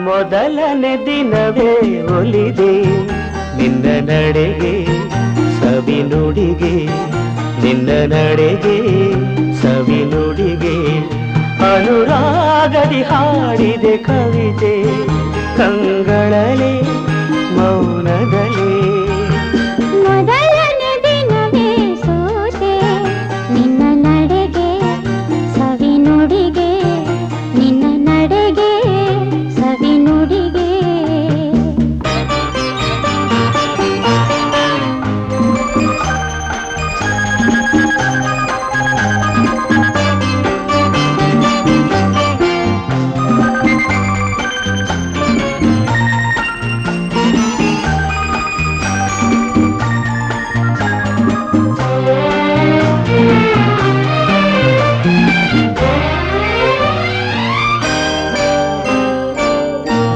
ಮೊದಲನೇ ದಿನವೇ ಒಲಿದೆ ನಿನ್ನ ನಡೆಗೆ ಸವಿ ನುಡಿಗೆ ನಿನ್ನ ನಡೆಗೆ ಸವಿ ನುಡಿಗೆ ಅನುರಾಗದಿ ಹಾಡಿದೆ ಕವಿತೆ ಕಂಗಳಲೆ ಮೌನದಲೇ ಮೊದಲನೇ ದಿನವೇ ಸೋತೆ ನಿನ್ನ ನಡೆಗೆ ಸವಿ ನುಡಿಗೆ ನಿನ್ನ ನಡೆಗೆ ಸವಿ ನುಡಿಗೆ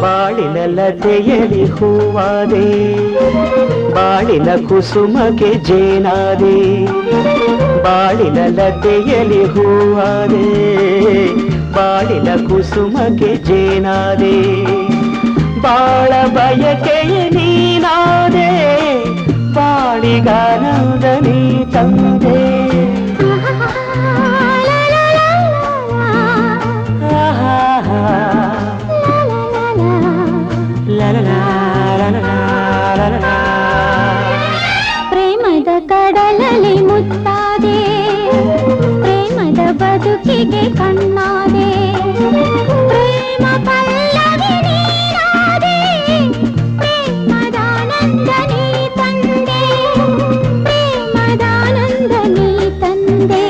ಬಾಳಿನ ಲತೆಯಲಿ ಹೂವಾದೆ ಬಾಳಿನ ಕುಸುಮಗೆ ಜೇನಾದೆ ಬಾಳಿನ ಲತೆಯಲಿ ಹೂವಾದೆ ಬಾಳಿನ ಕುಸುಮಗೆ ಜೇನಾದೆ ಬಾಳ ಬಯಕೆಯ ನೀನಾದೆ ಬಾಳಿಗಾನಂದ ನೀ ತಂದೆ ಪ್ರೇಮದ ಕಡಲಲ್ಲಿ ಮುತ್ತಾದೆ ಪ್ರೇಮದ ಬದುಕಿಗೆ ಕಣ್ಣಾದೆ ಪ್ರೇಮ ಪಲ್ಲವಿ ನೀನಾದೆ ಪ್ರೇಮದಾನಂದ ನೀ ತಂದೆ ಪ್ರೇಮದಾನಂದ ನೀ ತಂದೆ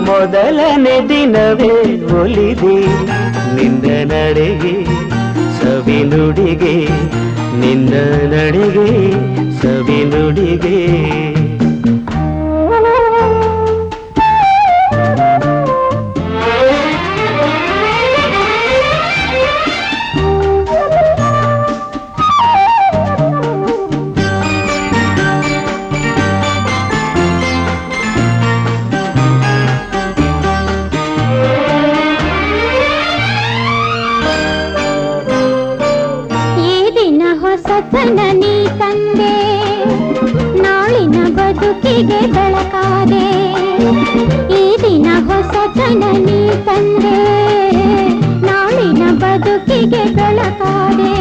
ಮೊದಲನೇ ದಿನವೇ ಒಲಿದೆ ನಿನ್ನ ನಡೆಗೆ ಸವಿ ನುಡಿಗೆ ನಿನ್ನ ನಡೆಗೆ ಸವಿ ನುಡಿಗೆ ಹೊಸತನ ನೀ ತಂದೆ ನಾಳಿನ ಬದುಕಿಗೆ ಬೆಳಕಾದೆ ಈ ದಿನ ಹೊಸತನ ನೀ ತಂದೆ ನಾಳಿನ ಬದುಕಿಗೆ ಬೆಳಕಾದೆ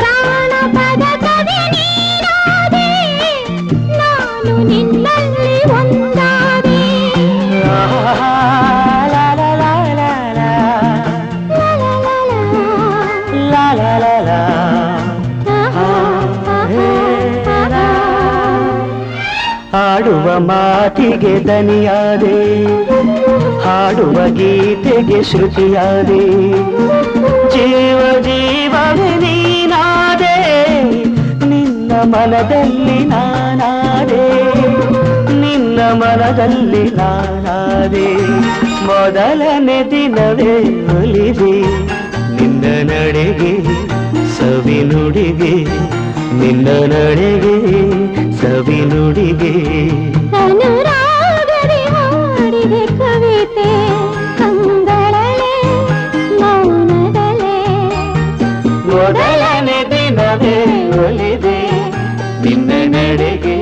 ಪ್ರಾಣ ಪದಕವೇ ನೀನಾದೆ ನಾನು ನಿನ್ನಲ್ಲಿ ಒಂದಾದೆ ಹಾಡುವ ಮಾತಿಗೆ ದನಿಯಾದೆ ಹಾಡುವ ಗೀತೆಗೆ ಶ್ರುತಿಯಾದೆ ಜೀವ ಜೀವವೇ ನೀನಾದೆ ನಿನ್ನ ಮನದಲ್ಲಿ ನಾನಾದೆ ನಿನ್ನ ಮನದಲ್ಲಿ ನಾನಾದೆ ಮೊದಲನೇ ದಿನವೇ ಒಲಿದೆ ನಿನ್ನ ನಡೆಗೆ ಸವಿ ನುಡಿಗೆ ನಿನ್ನ ನಡೆಗೆ ಸವಿ ನುಡಿಗೆ ಅನುರಾಗದಿ ಹಾಡಿದೆ ಕವಿತೆ ಕಂಗಳಲೆ ಮೌನದಲೇ ಮೊದಲನೇ ದಿನವೇ ಒಲಿದೆ ನಿನ್ನ ನಡೆಗೆ